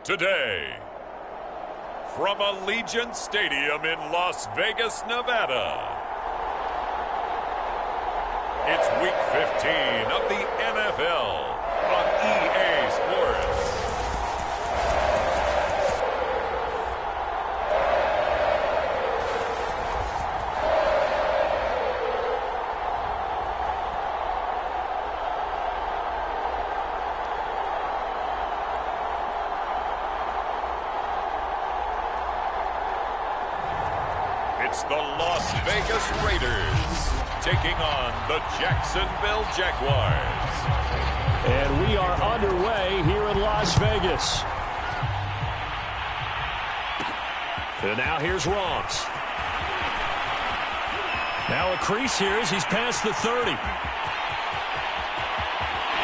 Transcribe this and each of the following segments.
today. From Allegiant Stadium in Las Vegas, Nevada, it's Week 15 of the NFL on EA Sports. It's the Las Vegas Raiders taking on the Jacksonville Jaguars. And we are underway here in Las Vegas. And now here's Ross. Now a crease here as he's past the 30.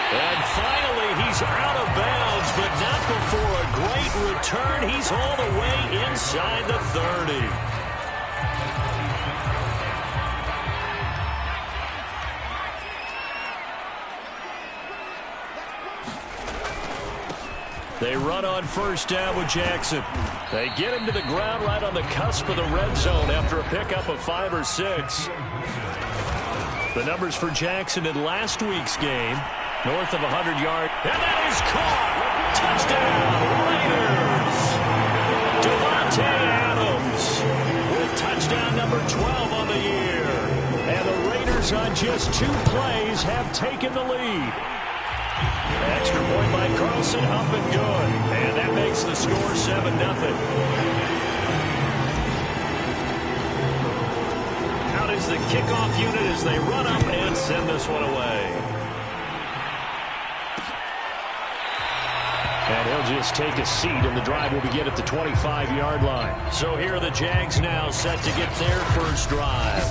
And finally he's out of bounds, but not before a great return. He's all the way inside the 30. They run on first down with Jackson. They get him to the ground right on the cusp of the red zone after a pickup of 5 or 6. The numbers for Jackson in last week's game, north of 100 yards. And that is caught. Touchdown, Raiders. Davante Adams with touchdown number 12 on the year. And the Raiders on just 2 plays have taken the lead. Extra point by Carlson, up and good. And that makes the score 7-0. Out is the kickoff unit as they run up and send this one away. And he'll just take a seat, and the drive will begin at the 25-yard line. So here are the Jags now set to get their first drive.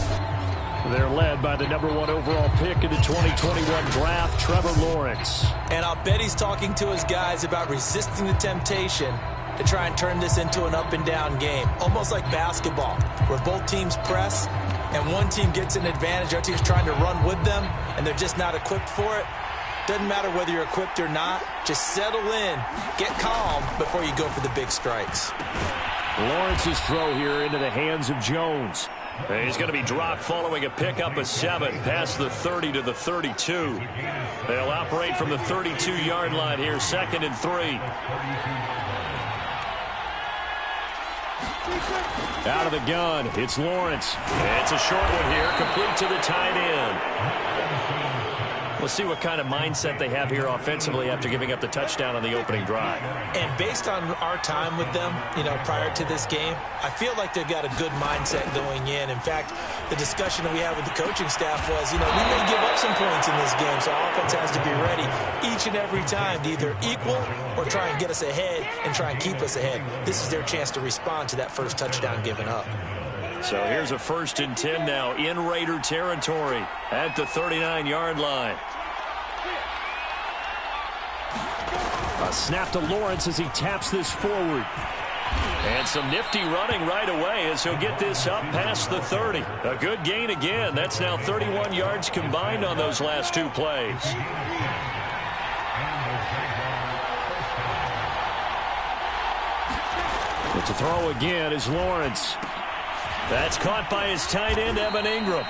They're led by the number 1 overall pick in the 2021 draft, Trevor Lawrence. And I'll bet he's talking to his guys about resisting the temptation to try and turn this into an up-and-down game, almost like basketball, where both teams press and one team gets an advantage, the other team's trying to run with them, and they're just not equipped for it. Doesn't matter whether you're equipped or not. Just settle in, get calm before you go for the big strikes. Lawrence's throw here into the hands of Jones. He's going to be dropped following a pickup of 7 past the 30 to the 32. They'll operate from the 32-yard line here, 2nd and 3. Out of the gun, it's Lawrence. It's a short one here, complete to the tight end. We'll see what kind of mindset they have here offensively after giving up the touchdown on the opening drive. And based on our time with them, prior to this game, I feel like they've got a good mindset going in. In fact, the discussion that we had with the coaching staff was, we may give up some points in this game, so offense has to be ready each and every time to either equal or try and get us ahead and try and keep us ahead. This is their chance to respond to that first touchdown given up. So here's a 1st and 10 now in Raider territory at the 39-yard line. A snap to Lawrence as he taps this forward. And some nifty running right away as he'll get this up past the 30. A good gain again. That's now 31 yards combined on those last 2 plays. But to throw again is Lawrence. That's caught by his tight end, Evan Ingram.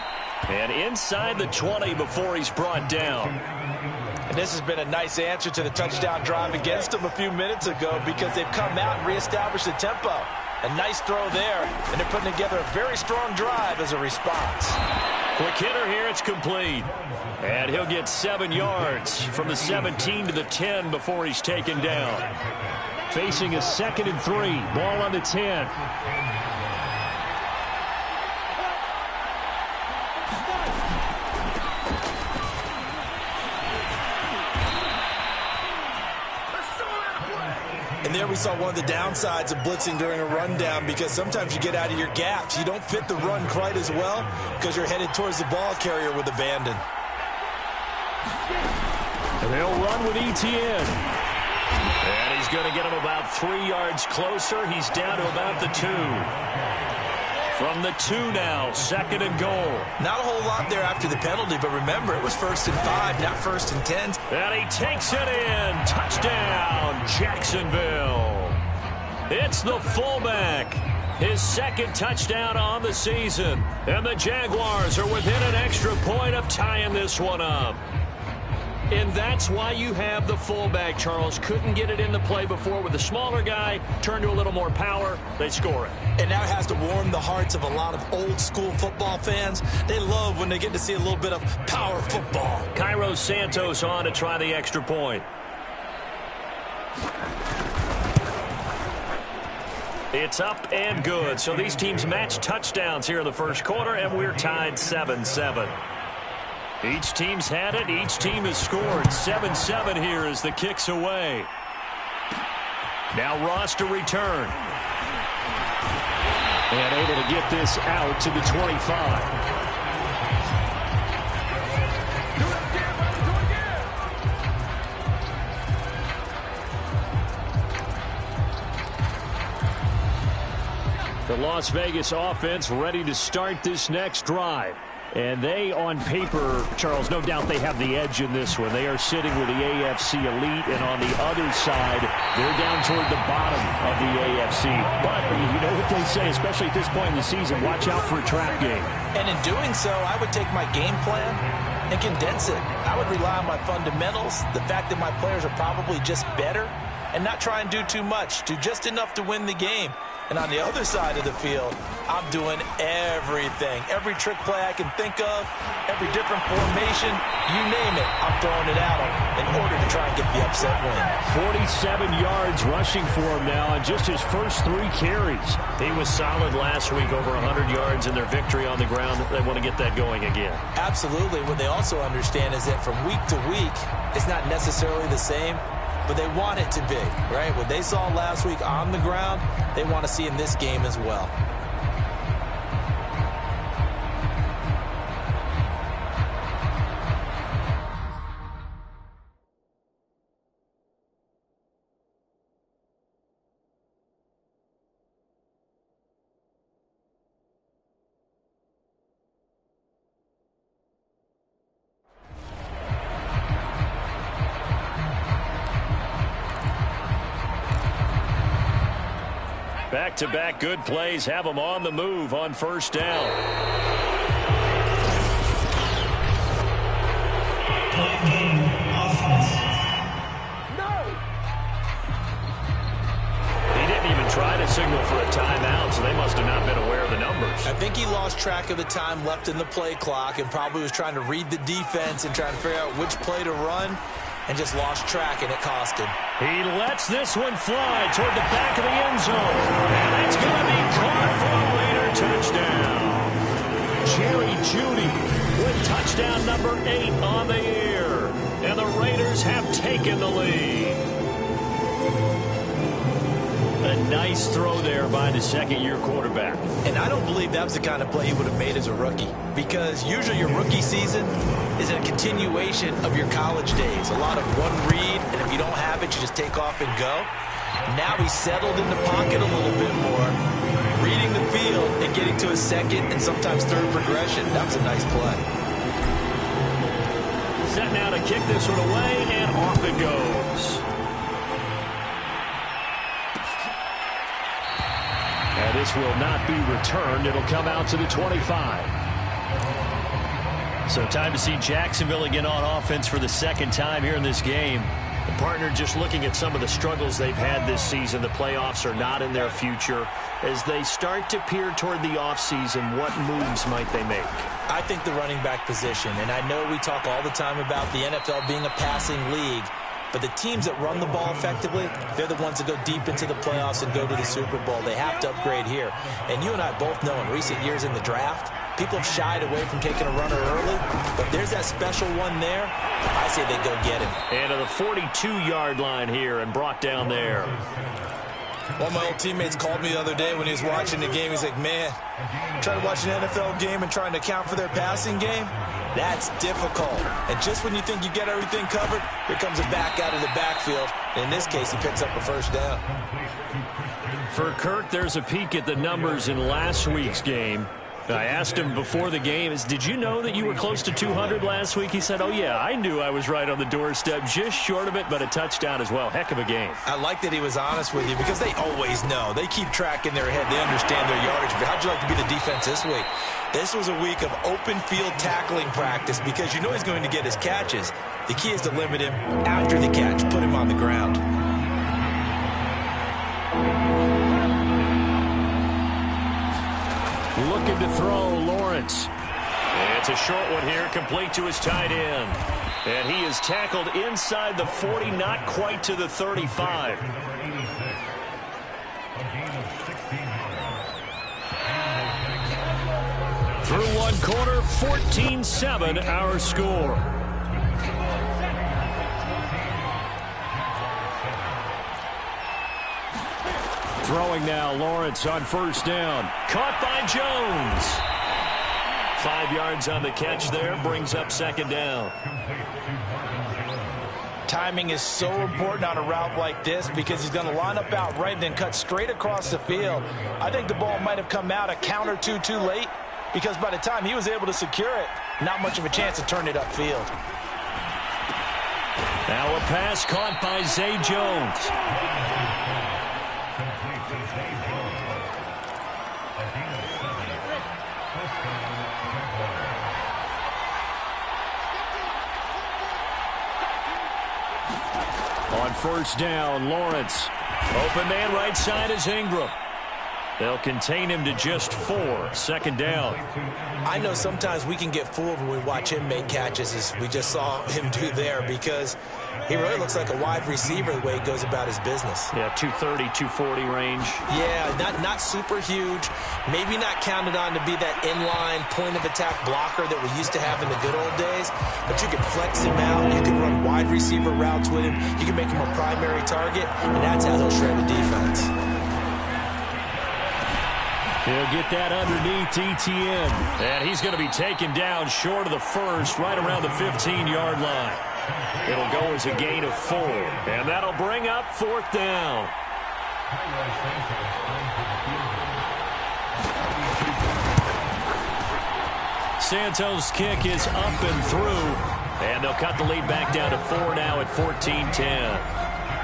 And inside the 20 before he's brought down. And this has been a nice answer to the touchdown drive against them a few minutes ago because they've come out and reestablished the tempo. A nice throw there, and they're putting together a very strong drive as a response. Quick hitter here, it's complete. And he'll get 7 yards from the 17 to the 10 before he's taken down. Facing a 2nd and 3, ball on the 10. And there we saw one of the downsides of blitzing during a rundown because sometimes you get out of your gaps. You don't fit the run quite as well because you're headed towards the ball carrier with abandon. And they'll run with Etienne. And he's going to get him about 3 yards closer. He's down to about the 2. From the 2 now, 2nd and goal. Not a whole lot there after the penalty, but remember, it was 1st and 5, not 1st and 10. And he takes it in. Touchdown, Jacksonville. It's the fullback. His second touchdown on the season. And the Jaguars are within an extra point of tying this one up. And that's why you have the fullback, Charles. Couldn't get it into play before with the smaller guy. Turned to a little more power. They score it. And now it has to warm the hearts of a lot of old-school football fans. They love when they get to see a little bit of power football. Cairo Santos on to try the extra point. It's up and good. So these teams match touchdowns here in the first quarter, and we're tied 7-7. Each team's had it. Each team has scored. 7-7 here as the kick's away. Now Ross to return. And able to get this out to the 25. The Las Vegas offense ready to start this next drive. And they, on paper, Charles, no doubt they have the edge in this one. They are sitting with the AFC elite, and on the other side, they're down toward the bottom of the AFC. But you know what they say, especially at this point in the season, watch out for a trap game. And in doing so, I would take my game plan and condense it. I would rely on my fundamentals, the fact that my players are probably just better, and not try and do too much, do just enough to win the game. And on the other side of the field, I'm doing everything. Every trick play I can think of, every different formation, you name it, I'm throwing it at them in order to try and get the upset win. 47 yards rushing for him now on just his first 3 carries. He was solid last week, over 100 yards in their victory on the ground. They want to get that going again. Absolutely. What they also understand is that from week to week, it's not necessarily the same, but they want it to be, right? What they saw last week on the ground, they want to see in this game as well. Back-to-back good plays have them on the move on first down. He didn't even try to signal for a timeout, so they must have not been aware of the numbers. I think he lost track of the time left in the play clock and probably was trying to read the defense and trying to figure out which play to run, and just lost track, and it cost him. He lets this one fly toward the back of the end zone. And it's going to be caught for a Raider touchdown. Jerry Jeudy with touchdown number 8 on the year. And the Raiders have taken the lead. A nice throw there by the second-year quarterback. And I don't believe that was the kind of play he would have made as a rookie, because usually your rookie season is a continuation of your college days. A lot of one read, and if you don't have it, you just take off and go. Now he's settled in the pocket a little bit more, reading the field and getting to a second and sometimes third progression. That was a nice play. Set now to kick this one away, and off it goes. And this will not be returned. It'll come out to the 25. So time to see Jacksonville again on offense for the second time here in this game. The partner just looking at some of the struggles they've had this season. The playoffs are not in their future. As they start to peer toward the offseason, what moves might they make? I think the running back position, and I know we talk all the time about the NFL being a passing league, but the teams that run the ball effectively, they're the ones that go deep into the playoffs and go to the Super Bowl. They have to upgrade here. And you and I both know in recent years in the draft, people have shied away from taking a runner early, but there's that special one there. I say they go get him. And to the 42-yard line here and brought down there. One of my old teammates called me the other day when he was watching the game. He's like, man, trying to watch an NFL game and trying to account for their passing game, that's difficult. And just when you think you get everything covered, here comes a back out of the backfield. In this case, he picks up a first down. For Kirk, there's a peek at the numbers in last week's game. I asked him before the game, did you know that you were close to 200 last week? He said, oh, yeah, I knew I was right on the doorstep, just short of it, but a touchdown as well. Heck of a game. I like that he was honest with you because they always know. They keep track in their head. They understand their yardage. But how'd you like to be the defense this week? This was a week of open field tackling practice because you know he's going to get his catches. The key is to limit him after the catch, put him on the ground. Looking to throw, Lawrence. It's a short one here, complete to his tight end. And he is tackled inside the 40, not quite to the 35. Through one quarter, 14-7 our score. Throwing now, Lawrence on first down. Caught by Jones. 5 yards on the catch there, brings up second down. Timing is so important on a route like this because he's going to line up out right and then cut straight across the field. I think the ball might have come out a count or two too late because by the time he was able to secure it, not much of a chance to turn it upfield. Now a pass caught by Zay Jones. On first down, Lawrence. Open man right side is Ingram. They'll contain him to just 4. Second down. I know sometimes we can get fooled when we watch him make catches as we just saw him do there because he really looks like a wide receiver the way he goes about his business. Yeah, 230, 240 range. Yeah, not super huge. Maybe not counted on to be that inline point-of-attack blocker that we used to have in the good old days. But you can flex him out. You can run wide receiver routes with him. You can make him a primary target, and that's how he'll shred the defense. He'll get that underneath ETN. And he's going to be taken down short of the first, right around the 15-yard line. It'll go as a gain of 4. And that'll bring up fourth down. Santos' kick is up and through. And they'll cut the lead back down to 4 now at 14-10.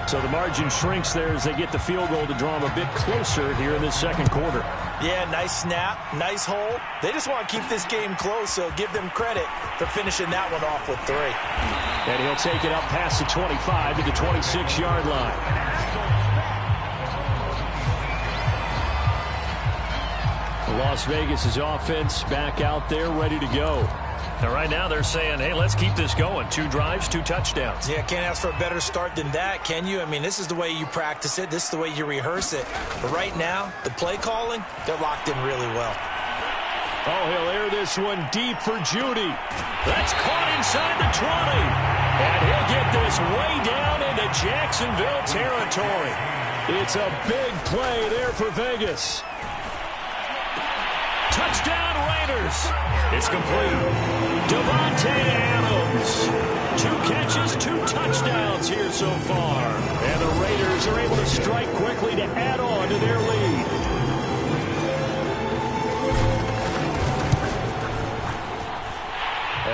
So the margin shrinks there as they get the field goal to draw them a bit closer here in this second quarter. Yeah, nice snap, nice hold. They just want to keep this game close, so give them credit for finishing that one off with 3. And he'll take it up past the 25 to the 26-yard line. Las Vegas' offense back out there ready to go. And right now they're saying, hey, let's keep this going. 2 drives, 2 touchdowns. Yeah, can't ask for a better start than that, can you? I mean, this is the way you practice it. This is the way you rehearse it. But right now, the play calling, they're locked in really well. Oh, he'll air this one deep for Judy. That's caught inside the 20. And he'll get this way down into Jacksonville territory. It's a big play there for Vegas. Touchdown, Raiders. It's complete. Davante Adams. 2 catches, 2 touchdowns here so far. And the Raiders are able to strike quickly to add on to their lead.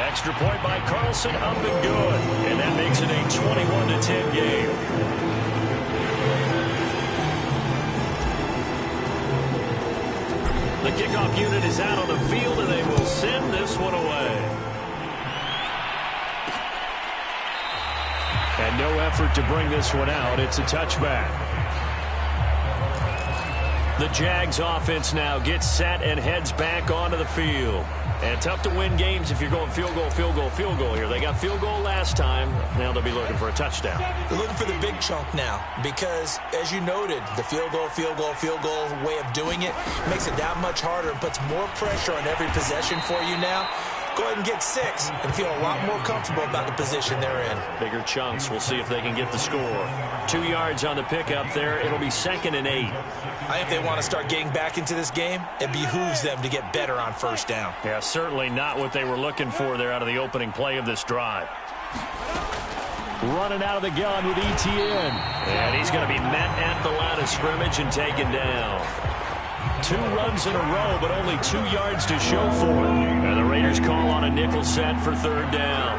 Extra point by Carlson, up and good. And that makes it a 21-10 game. The kickoff unit is out on the field, and they will send this one away. And no effort to bring this one out. It's a touchback. The Jags offense now gets set and heads back onto the field. And tough to win games if you're going field goal, field goal, field goal here. They got field goal last time. Now they'll be looking for a touchdown. They're looking for the big chunk now because, as you noted, the field goal, field goal, field goal way of doing it makes it that much harder and puts more pressure on every possession for you now. Go ahead and get 6 and feel a lot more comfortable about the position they're in. Bigger chunks. We'll see if they can get the score. 2 yards on the pickup there. It'll be 2nd and 8. I think they want to start getting back into this game. It behooves them to get better on first down. Yeah, certainly not what they were looking for there out of the opening play of this drive. Running out of the gun with ETN. And he's going to be met at the line of scrimmage and taken down. 2 runs in a row, but only 2 yards to show for it. And the Raiders call on a nickel set for 3rd down.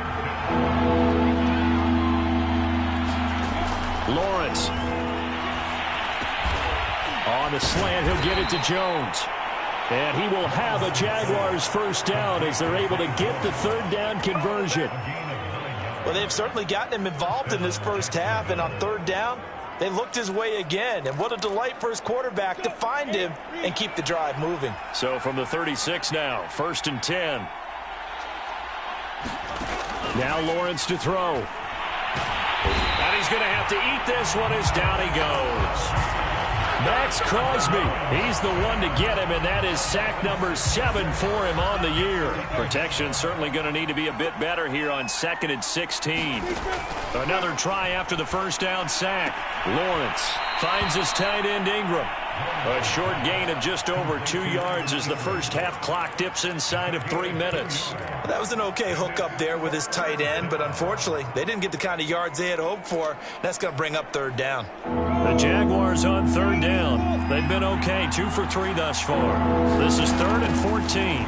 Lawrence. On the slant, he'll get it to Jones. And he will have a Jaguars 1st down as they're able to get the 3rd down conversion. Well, they've certainly gotten him involved in this first half, and on 3rd down, they looked his way again. And what a delight for his quarterback to find him and keep the drive moving. So from the 36 now, 1st and 10. Now Lawrence to throw. And he's going to have to eat this one as down he goes. Max Crosby, he's the one to get him, and that is sack number 7 for him on the year. Protection certainly going to need to be a bit better here on 2nd and 16. Another try after the 1st down sack. Lawrence finds his tight end Ingram. A short gain of just over 2 yards as the first half clock dips inside of 3 minutes. That was an okay hookup there with his tight end, but unfortunately, they didn't get the kind of yards they had hoped for. That's going to bring up 3rd down. The Jaguars on 3rd down. They've been okay, 2 for 3 thus far. This is 3rd and 14.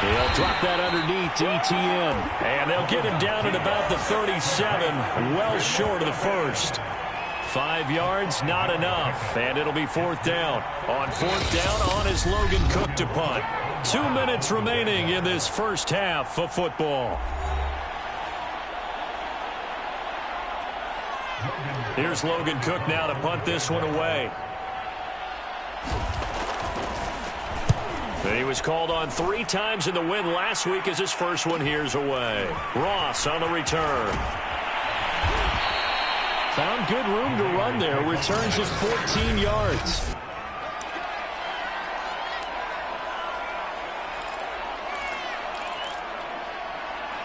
They'll drop that underneath to Etienne. And they'll get him down at about the 37, well short of the first. 5 yards, not enough. And it'll be 4th down. On 4th down, on is Logan Cook to punt. 2 minutes remaining in this first half of football. Here's Logan Cook now to punt this one away. He was called on 3 times in the win last week as his first one here's away. Ross on the return. Found good room to run there. Returns at 14 yards.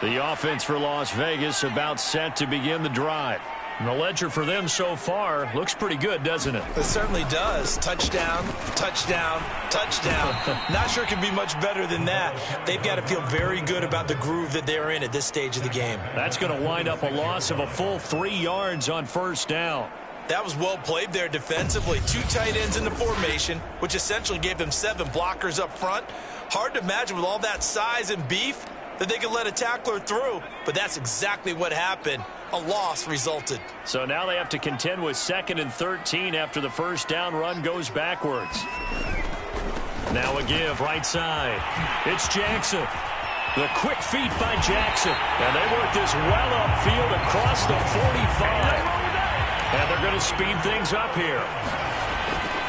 The offense for Las Vegas about set to begin the drive. And the ledger for them so far looks pretty good, doesn't it? It certainly does. Touchdown, touchdown, touchdown. Not sure it can be much better than that. They've got to feel very good about the groove that they're in at this stage of the game. That's going to wind up a loss of a full 3 yards on 1st down. That was well played there defensively. 2 tight ends in the formation, which essentially gave them 7 blockers up front. Hard to imagine with all that size and beef that they could let a tackler through, but that's exactly what happened. A loss resulted. So now they have to contend with 2nd and 13 after the 1st down run goes backwards. Now a give right side. It's Jackson. The quick feet by Jackson. And they work this well upfield across the 45. And they're going to speed things up here.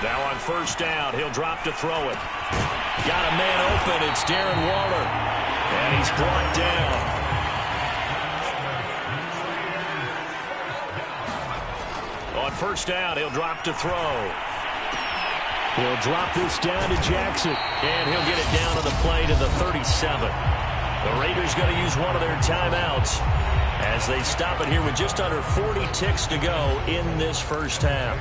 Now on 1st down, he'll drop to throw it. Got a man open. It's Darren Waller. And he's brought down. On 1st down, he'll drop to throw. He'll drop this down to Jackson. And he'll get it down to the play to the 37. The Raiders going to use one of their timeouts as they stop it here with just under 40 ticks to go in this first half.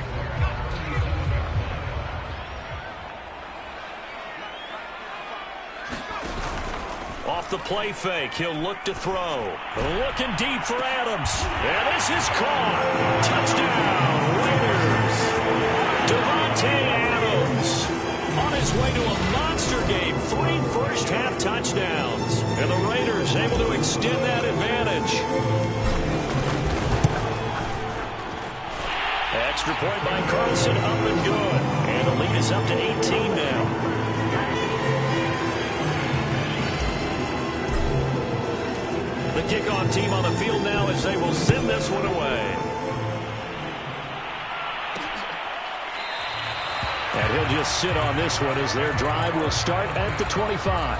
Off the play fake, he'll look to throw. Looking deep for Adams. And this is caught. Touchdown, Raiders. Davante Adams on his way to a monster game. 3 first-half touchdowns. And the Raiders able to extend that advantage. Extra point by Carlson, up and good. And the lead is up to 18 now. The kickoff team on the field now as they will send this one away. And he'll just sit on this one as their drive will start at the 25.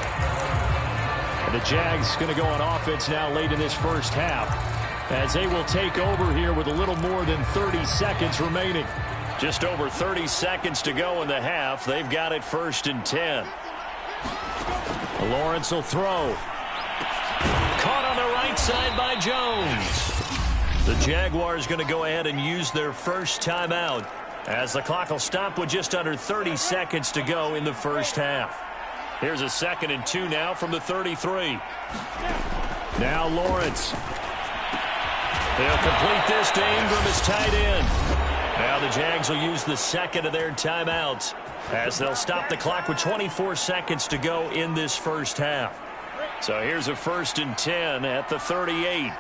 And the Jags going to go on offense now late in this first half as they will take over here with a little more than 30 seconds remaining. Just over 30 seconds to go in the half. They've got it 1st and 10. Lawrence will throw. Caught on the right side by Jones. The Jaguars going to go ahead and use their first timeout as the clock will stop with just under 30 seconds to go in the first half. Here's a 2nd and 2 now from the 33. Now Lawrence. They'll complete this to Ingram as tight end. Now the Jags will use the second of their timeouts as they'll stop the clock with 24 seconds to go in this first half. So here's a 1st and 10 at the 38.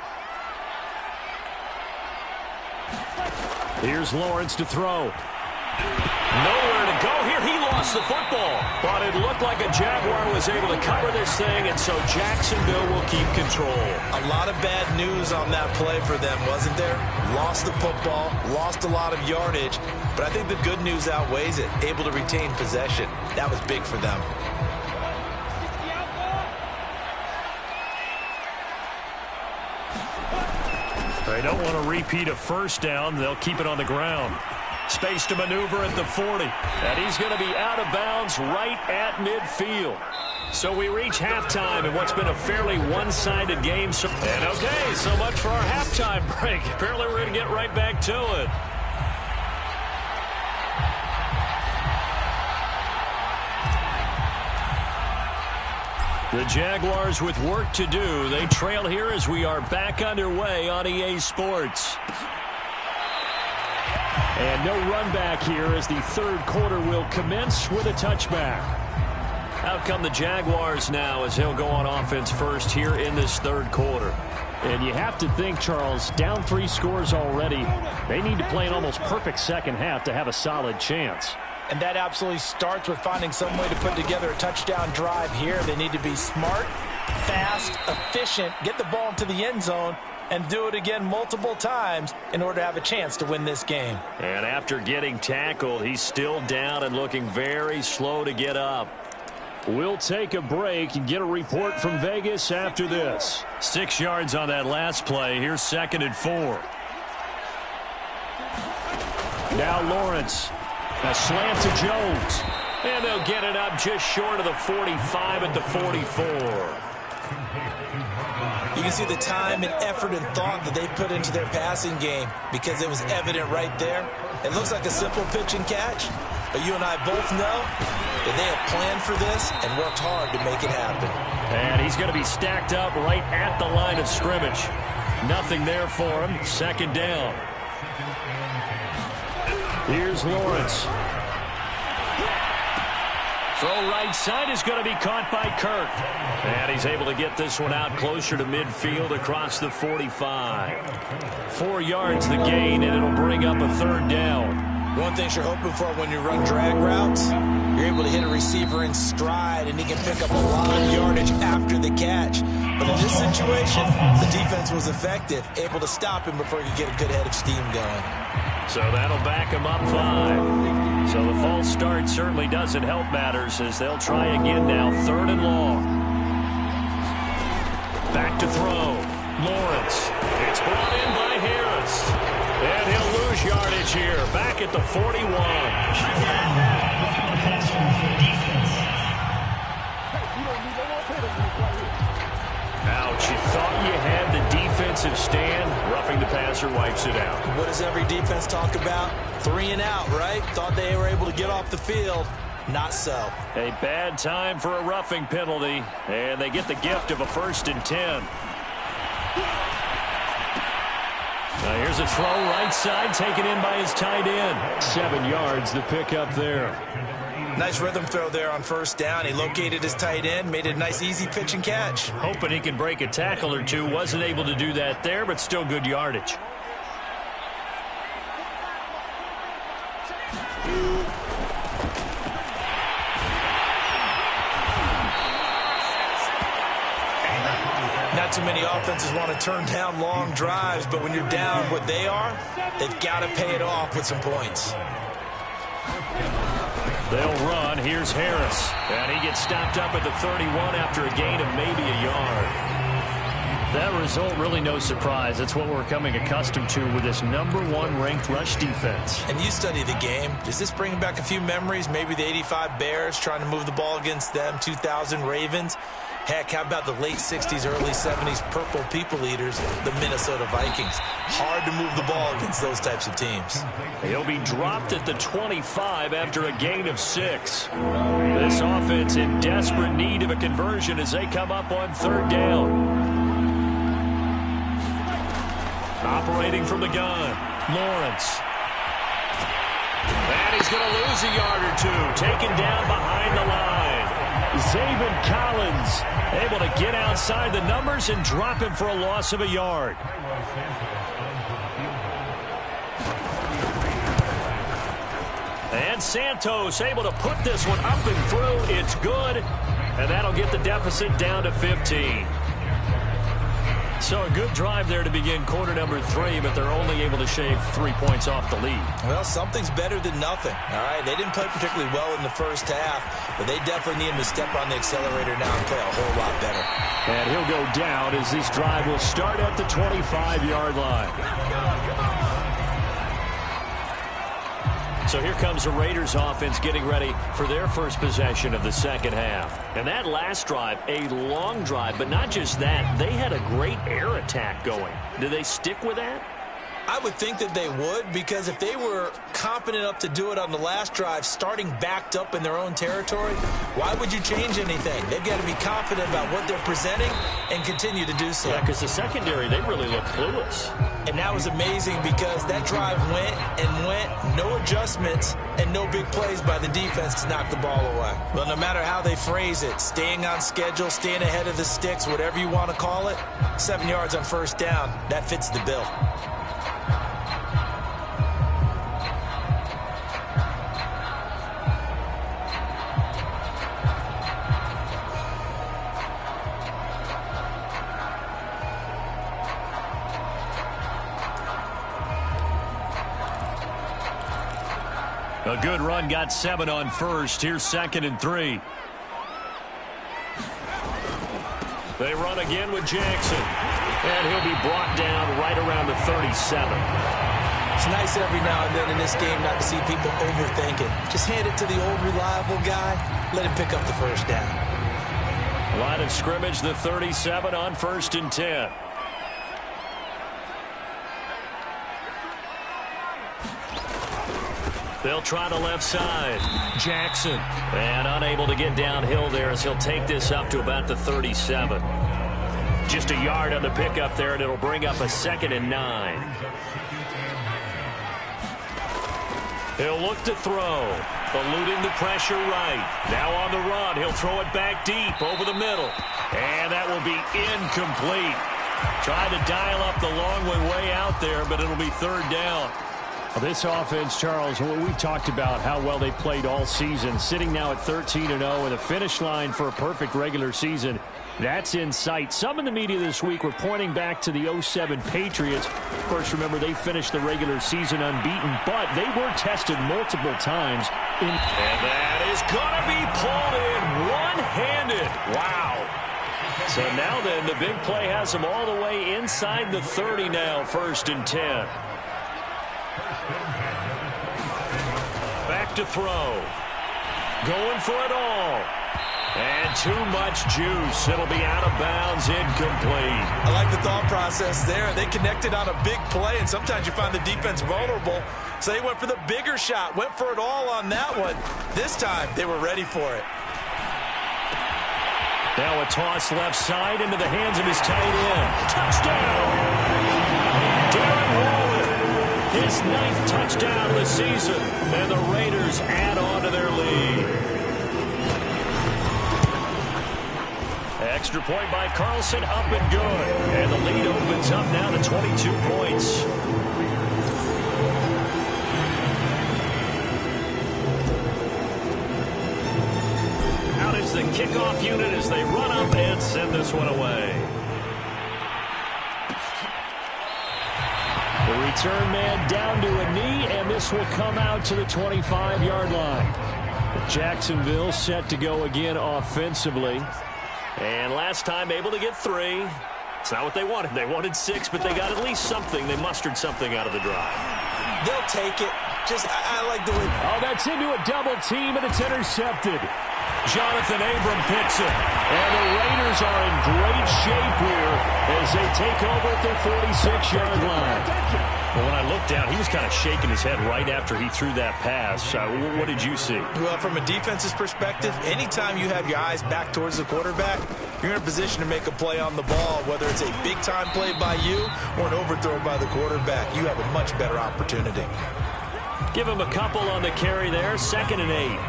Here's Lawrence to throw. Nowhere to go here. He lost the football. But it looked like a Jaguar was able to cover this thing, and so Jacksonville will keep control. A lot of bad news on that play for them, wasn't there? Lost the football, lost a lot of yardage, but I think the good news outweighs it. Able to retain possession. That was big for them. They don't want to repeat a first down. They'll keep it on the ground. Space to maneuver at the 40. And he's going to be out of bounds right at midfield. So we reach halftime in what's been a fairly one-sided game. And okay, so much for our halftime break. Apparently we're going to get right back to it. The Jaguars with work to do. They trail here as we are back underway on EA Sports. And no run back here as the third quarter will commence with a touchback. Out come the Jaguars now as they'll go on offense first here in this third quarter. And you have to think, Charles, down 3 scores already. They need to play an almost perfect second half to have a solid chance. And that absolutely starts with finding some way to put together a touchdown drive here. They need to be smart, fast, efficient, get the ball into the end zone, and do it again multiple times in order to have a chance to win this game. And after getting tackled, he's still down and looking very slow to get up. We'll take a break and get a report from Vegas after this. 6 yards on that last play. Here's 2nd and 4. Now Lawrence. A slant to Jones. And they'll get it up just short of the 45 at the 44. You can see the time and effort and thought that they put into their passing game because it was evident right there. It looks like a simple pitch and catch, but you and I both know that they have planned for this and worked hard to make it happen. And he's going to be stacked up right at the line of scrimmage. Nothing there for him. 2nd down. Here's Lawrence. Throw right side is going to be caught by Kirk. And he's able to get this one out closer to midfield across the 45. 4 yards the gain, and it'll bring up a 3rd down. One thing you're hoping for when you run drag routes, you're able to hit a receiver in stride, and he can pick up a lot of yardage after the catch. But in this situation, the defense was effective, able to stop him before he could get a good head of steam going. So that'll back him up 5. So the false start certainly doesn't help matters as they'll try again now. 3rd and long. Back to throw. Lawrence. It's brought in by Harris. And he'll lose yardage here. Back at the 41. Ouch. You thought you had the defensive stand. Roughing the passer wipes it out. What does every defense talk about? 3 and out, right? Thought they were able to get off the field. Not so. A bad time for a roughing penalty. And they get the gift of a 1st and 10. Now here's a throw right side taken in by his tight end. 7 yards the pickup there. Nice rhythm throw there on 1st down. He located his tight end, made it a nice easy pitch and catch. Hoping he can break a tackle or two. Wasn't able to do that there, but still good yardage. Not too many offenses want to turn down long drives, but when you're down what they are, they've got to pay it off with some points. They'll run. Here's Harris. And he gets stopped up at the 31 after a gain of maybe a yard. That result, really no surprise. That's what we're coming accustomed to with this #1 ranked rush defense. And you study the game. Does this bring back a few memories? Maybe the 85 Bears trying to move the ball against them, 2000 Ravens. Heck, how about the late 60s, early 70s Purple People Eaters, the Minnesota Vikings? Hard to move the ball against those types of teams. He'll be dropped at the 25 after a gain of 6. This offense in desperate need of a conversion as they come up on 3rd down. Operating from the gun, Lawrence. he's going to lose a yard or two. Taken down behind the line. Zaven Collins able to get outside the numbers and drop him for a loss of a yard. And Santos able to put this one up and through. It's good. And that'll get the deficit down to 15. So a good drive there to begin quarter number 3, but they're only able to shave 3 points off the lead. Well, something's better than nothing. All right, they didn't play particularly well in the first half, but they definitely need him to step on the accelerator now and play a whole lot better. And he'll go down as this drive will start at the 25-yard line. So here comes the Raiders offense getting ready for their first possession of the second half. And that last drive, a long drive, but not just that, they had a great air attack going. Do they stick with that? I would think that they would, because if they were confident enough to do it on the last drive, starting backed up in their own territory, why would you change anything? They've got to be confident about what they're presenting and continue to do so. Yeah, because the secondary, they really look clueless. And that was amazing because that drive went and went, no adjustments, and no big plays by the defense to knock the ball away. Well, no matter how they phrase it, staying on schedule, staying ahead of the sticks, whatever you want to call it, 7 yards on first down, that fits the bill. A good run, got 7 on first. Here's 2nd and 3. They run again with Jackson. And he'll be brought down right around the 37. It's nice every now and then in this game not to see people overthink it. Just hand it to the old reliable guy. Let him pick up the first down. Line of scrimmage, the 37 on 1st and 10. They'll try the left side. Jackson. And unable to get downhill there as he'll take this up to about the 37. Just a yard on the pickup there, and it'll bring up a 2nd and 9. He'll look to throw. Eluding the pressure right. Now on the run. He'll throw it back deep over the middle. And that will be incomplete. Tried to dial up the long way out there, but it'll be 3rd down. This offense, Charles, we've talked about how well they played all season, sitting now at 13-0 and a finish line for a perfect regular season. That's in sight. Some in the media this week were pointing back to the 07 Patriots. Of course, remember, they finished the regular season unbeaten, but they were tested multiple times. And that is going to be pulled in one-handed. Wow. So now then, the big play has them all the way inside the 30 now, 1st and 10. Back to throw. Going for it all. And too much juice. It'll be out of bounds, incomplete. I like the thought process there. They connected on a big play, and sometimes you find the defense vulnerable. So they went for the bigger shot, went for it all on that one. This time, they were ready for it. Now a toss left side into the hands of his tight end. Touchdown! Darren Waller. His 9th touchdown of the season, and the Raiders add on to their lead. Extra point by Carlson, up and good. And the lead opens up now to 22 points. Out is the kickoff unit as they run up and send this one away. The return man down to a knee, and this will come out to the 25-yard line. Jacksonville set to go again offensively. And last time able to get 3. It's not what they wanted. They wanted 6, but they got at least something. They mustered something out of the drive. They'll take it. I like the way. Oh, that's into a double team, and it's intercepted. Jonathan Abram picks it. And the Raiders are in great shape here as they take over at their 46-yard line. Well, when I looked down, he was kind of shaking his head right after he threw that pass. What did you see? Well, from a defense's perspective, anytime you have your eyes back towards the quarterback, you're in a position to make a play on the ball, whether it's a big-time play by you or an overthrow by the quarterback. You have a much better opportunity. Give him a couple on the carry there. 2nd and 8.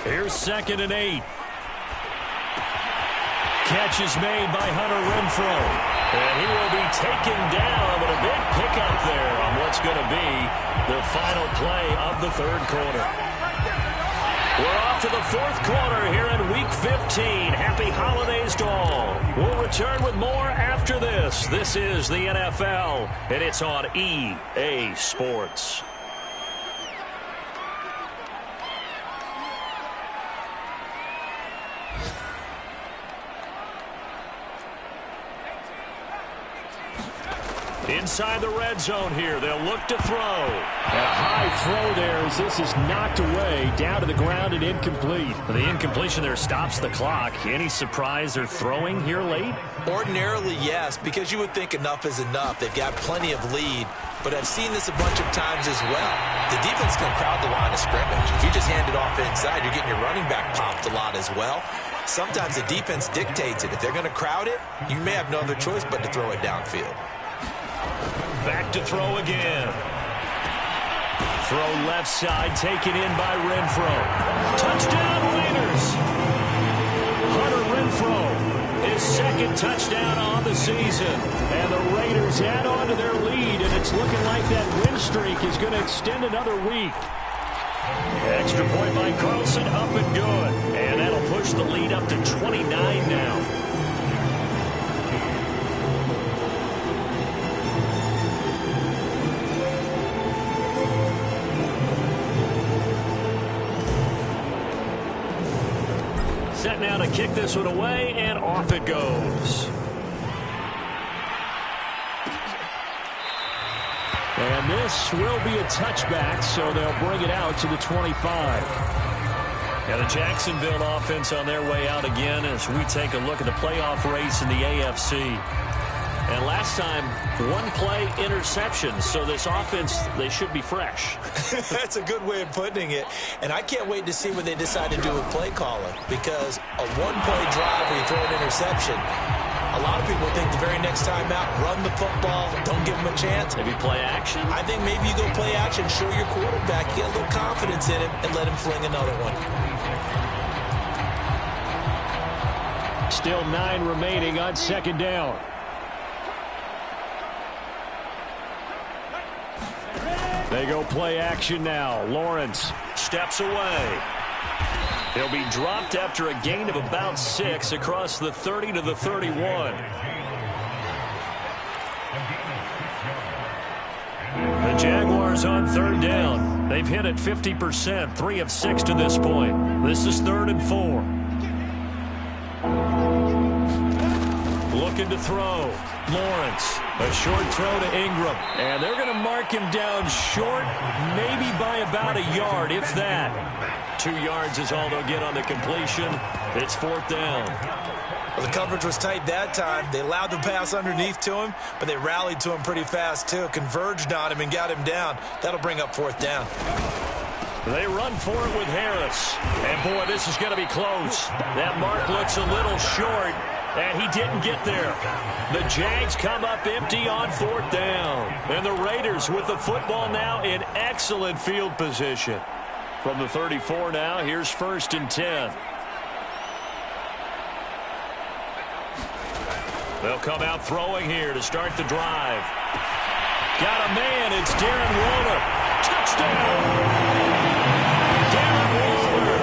Here's 2nd and 8. Catch is made by Hunter Renfrow. And he will be taken down, but a big pickup there on what's going to be the final play of the 3rd quarter. We're off to the 4th quarter here in Week 15. Happy holidays to all. We'll return with more after this. This is the NFL, and it's on EA Sports. Inside the red zone here. They'll look to throw. A high throw there as this is knocked away, down to the ground and incomplete. The incompletion there stops the clock. Any surprise they're throwing here late? Ordinarily, yes, because you would think enough is enough. They've got plenty of lead, but I've seen this a bunch of times as well. The defense can crowd the line of scrimmage. If you just hand it off inside, you're getting your running back popped a lot as well. Sometimes the defense dictates it. If they're going to crowd it, you may have no other choice but to throw it downfield. Back to throw again. Throw left side, taken in by Renfrow. Touchdown, Raiders! Hunter Renfrow, his 2nd touchdown on the season. And the Raiders add on to their lead, and it's looking like that win streak is going to extend another week. Extra point by Carlson, up and good. And that'll push the lead up to 29 now. Set now to kick this one away, and off it goes. And this will be a touchback, so they'll bring it out to the 25. And the Jacksonville offense on their way out again as we take a look at the playoff race in the AFC. And last time, 1-play interception. So this offense, they should be fresh. That's a good way of putting it. And I can't wait to see what they decide to do with play calling. Because a 1-play drive where you throw an interception, a lot of people think the very next time out, run the football, don't give them a chance. Maybe play action? I think maybe you go play action, show your quarterback, get a little confidence in him, and let him fling another one. Still 9 remaining on 2nd down. They go play action now. Lawrence steps away. He'll be dropped after a gain of about 6 across the 30 to the 31. The Jaguars on 3rd down. They've hit it 50%, 3 of 6 to this point. This is 3rd and 4. Looking to throw. Lawrence, a short throw to Ingram. And they're going to mark him down short, maybe by about a yard, if that. 2 yards is all they'll get on the completion. It's 4th down. Well, the coverage was tight that time. They allowed the pass underneath to him, but they rallied to him pretty fast, too. Converged on him and got him down. That'll bring up 4th down. They run for it with Harris. And, boy, this is going to be close. That mark looks a little short. And he didn't get there. The Jags come up empty on 4th down. And the Raiders with the football now in excellent field position. From the 34 now, here's 1st and 10. They'll come out throwing here to start the drive. Got a man. It's Darren Waller. Touchdown! Darren Waller.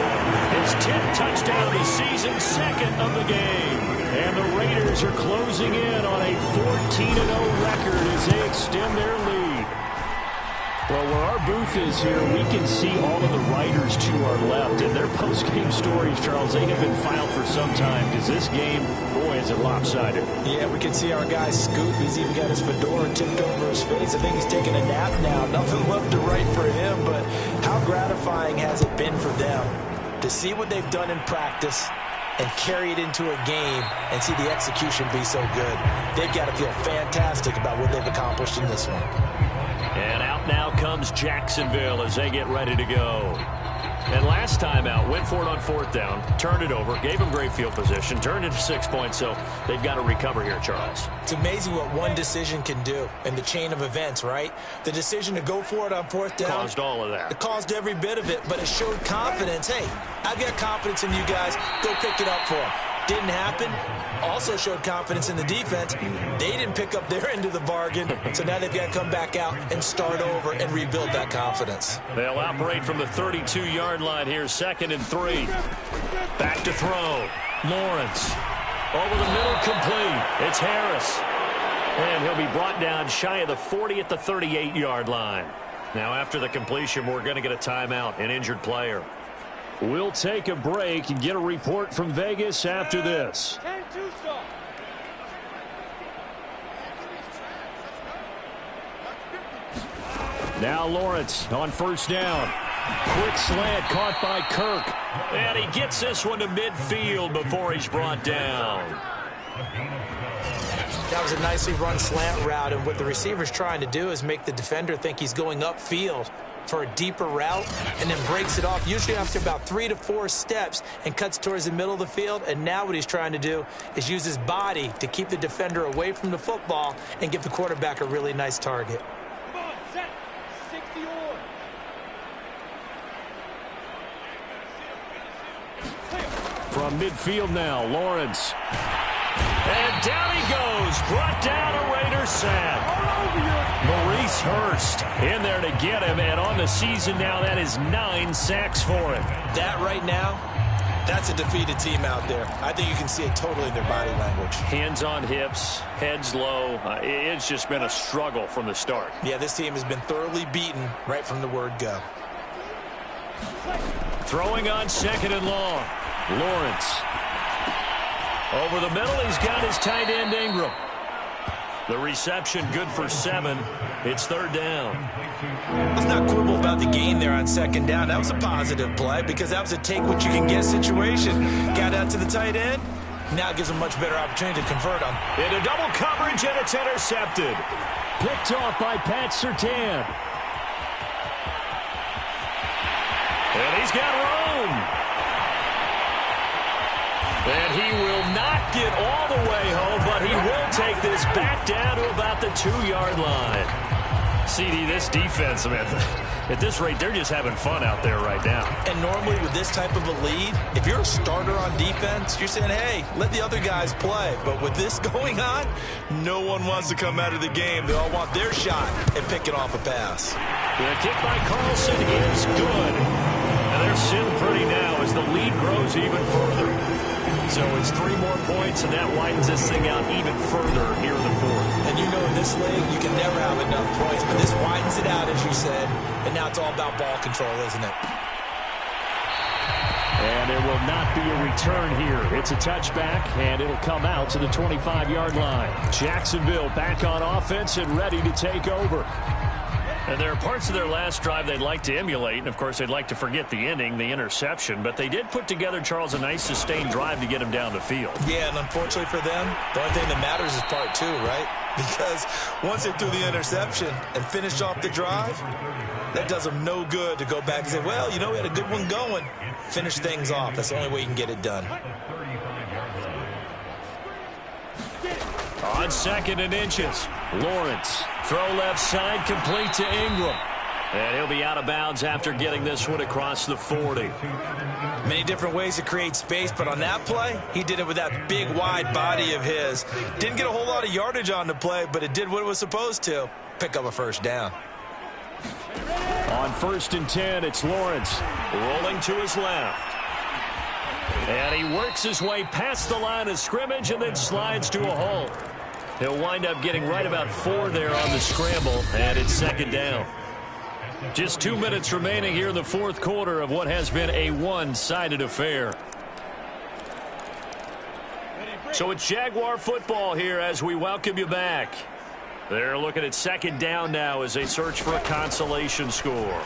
His 10th touchdown of the season, 2nd of the game. And the Raiders are closing in on a 14-0 record as they extend their lead. Well, where our booth is here, we can see all of the writers to our left. And their post-game stories, Charles, they have been filed for some time because this game, boy, is it lopsided. Yeah, we can see our guy Scoot. He's even got his fedora tipped over his face. I think he's taking a nap now. Nothing left to write for him, but how gratifying has it been for them to see what they've done in practice and carry it into a game and see the execution be so good. They've got to feel fantastic about what they've accomplished in this one. And out now comes Jacksonville as they get ready to go. And last time out, went for it on 4th down, turned it over, gave him great field position, turned it to 6 points, so they've got to recover here, Charles. It's amazing what one decision can do in the chain of events, right? The decision to go for it on 4th down. Caused all of that. It caused every bit of it, but it showed confidence. Hey, I've got confidence in you guys. Go pick it up for them. Didn't happen. Also showed confidence in the defense. They didn't pick up their end of the bargain, so now they've got to come back out and start over and rebuild that confidence. They'll operate from the 32-yard line here, 2nd and 3. Back to throw. Lawrence. Over the middle, complete. It's Harris. And he'll be brought down shy of the 40 at the 38-yard line. Now, after the completion, we're going to get a timeout, an injured player. We'll take a break and get a report from Vegas after this. Now Lawrence on 1st down. Quick slant caught by Kirk. And he gets this one to midfield before he's brought down. That was a nicely run slant route, and what the receiver's trying to do is make the defender think he's going upfield for a deeper route and then breaks it off usually after about 3 to 4 steps and cuts towards the middle of the field. And now what he's trying to do is use his body to keep the defender away from the football and give the quarterback a really nice target. From midfield now, Lawrence. And down he goes. Brought down a Raider sack. Maurice Hurst in there to get him. And on the season now, that is 9 sacks for him. That right now, that's a defeated team out there. I think you can see it totally in their body language. Hands on hips, heads low. It's just been a struggle from the start. Yeah, this team has been thoroughly beaten right from the word go. Throwing on 2nd and long. Lawrence. Over the middle, he's got his tight end Ingram. The reception good for 7. It's 3rd down. Let's not quibble about the gain there on 2nd down. That was a positive play because that was a take-what-you-can-get situation. Got out to the tight end. Now it gives him a much better opportunity to convert on. Into double coverage, and it's intercepted. Picked off by Pat Surtain. And he's got room. And he will not get all the way home, but he will take this back down to about the 2-yard line. CD, this defense, man, at this rate, they're just having fun out there right now. And normally with this type of a lead, if you're a starter on defense, you're saying, hey, let the other guys play. But with this going on, no one wants to come out of the game. They all want their shot at picking off a pass. The kick by Carlson is good. And they're sitting pretty now as the lead grows even further. So it's 3 more points, and that widens this thing out even further here in the 4th. And you know in this league, you can never have enough points, but this widens it out, as you said, and now it's all about ball control, isn't it? And there will not be a return here. It's a touchback, and it'll come out to the 25-yard line. Jacksonville back on offense and ready to take over. And there are parts of their last drive they'd like to emulate, and of course they'd like to forget the ending, the interception, but they did put together, Charles, a nice sustained drive to get him down the field. Yeah, and unfortunately for them, the only thing that matters is part 2, right? Because once they threw the interception and finished off the drive, that does them no good to go back and say, well, you know, we had a good one going. Finish things off. That's the only way you can get it done. On 2nd and inches, Lawrence. Throw left side, complete to Ingram. And he'll be out of bounds after getting this one across the 40. Many different ways to create space, but on that play, he did it with that big, wide body of his. Didn't get a whole lot of yardage on the play, but it did what it was supposed to. Pick up a 1st down. On 1st and 10, it's Lawrence. Rolling to his left. And he works his way past the line of scrimmage and then slides to a halt. He'll wind up getting right about 4 there on the scramble, and it's 2nd down. Just 2 minutes remaining here in the 4th quarter of what has been a one-sided affair. So it's Jaguar football here as we welcome you back. They're looking at 2nd down now as they search for a consolation score.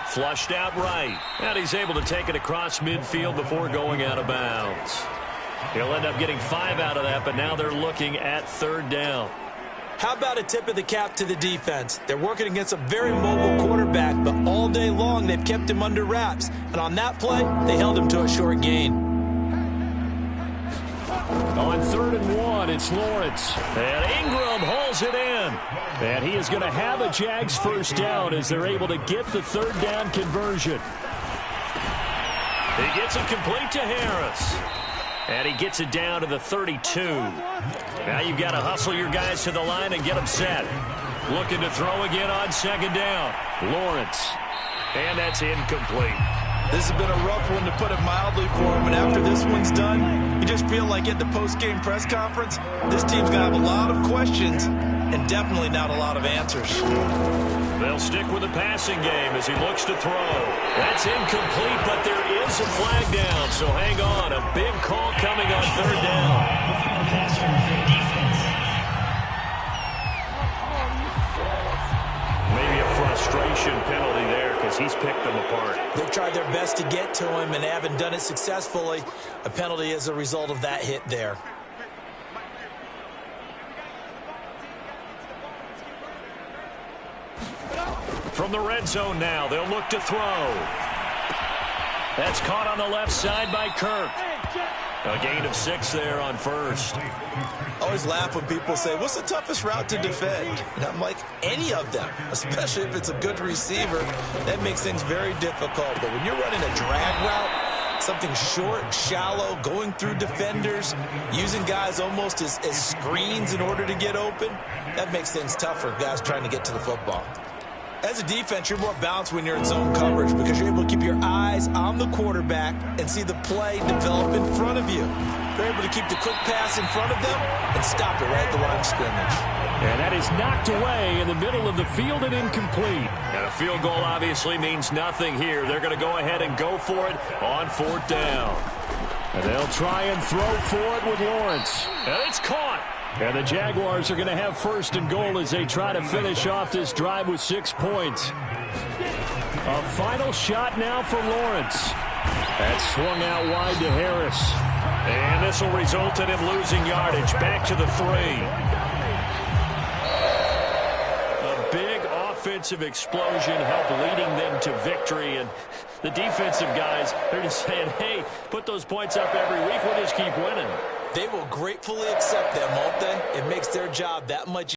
Flushed out right. And he's able to take it across midfield before going out of bounds. He'll end up getting 5 out of that, but now they're looking at 3rd down. How about a tip of the cap to the defense? They're working against a very mobile quarterback, but all day long they've kept him under wraps. And on that play, they held him to a short gain. On 3rd and 1, it's Lawrence. And Ingram hauls it in. And he is going to have a Jags first down as they're able to get the 3rd down conversion. He gets it complete to Harris. And he gets it down to the 32. Now you've got to hustle your guys to the line and get them set. Looking to throw again on 2nd down. Lawrence. And that's incomplete. This has been a rough one, to put it mildly, for him. And after this one's done, you just feel like at the post-game press conference, this team's going to have a lot of questions and definitely not a lot of answers. They'll stick with the passing game as he looks to throw. That's incomplete, but there is a flag down, so hang on. A big call coming on 3rd down. Maybe a frustration penalty there because he's picked them apart. They've tried their best to get to him and haven't done it successfully. A penalty as a result of that hit there. From the red zone now, they'll look to throw. That's caught on the left side by Kirk. A gain of 6 there on 1st. I always laugh when people say, what's the toughest route to defend? And I'm like, any of them, especially if it's a good receiver. That makes things very difficult. But when you're running a drag route, something short, shallow, going through defenders, using guys almost as screens in order to get open, that makes things tougher, guys trying to get to the football. As a defense, you're more balanced when you're in zone coverage because you're able to keep your eyes on the quarterback and see the play develop in front of you. You're able to keep the quick pass in front of them and stop it right at the line of scrimmage. And that is knocked away in the middle of the field and incomplete. And a field goal obviously means nothing here. They're going to go ahead and go for it on 4th down. And they'll try and throw for it with Lawrence. And it's caught. And the Jaguars are going to have 1st and goal as they try to finish off this drive with 6 points. A final shot now for Lawrence. That's swung out wide to Harris. And this will result in him losing yardage. Back to the 3. A big offensive explosion helped leading them to victory. And the defensive guys, they're just saying, hey, put those points up every week. We'll just keep winning. They will gratefully accept them, won't they? It makes their job that much easier.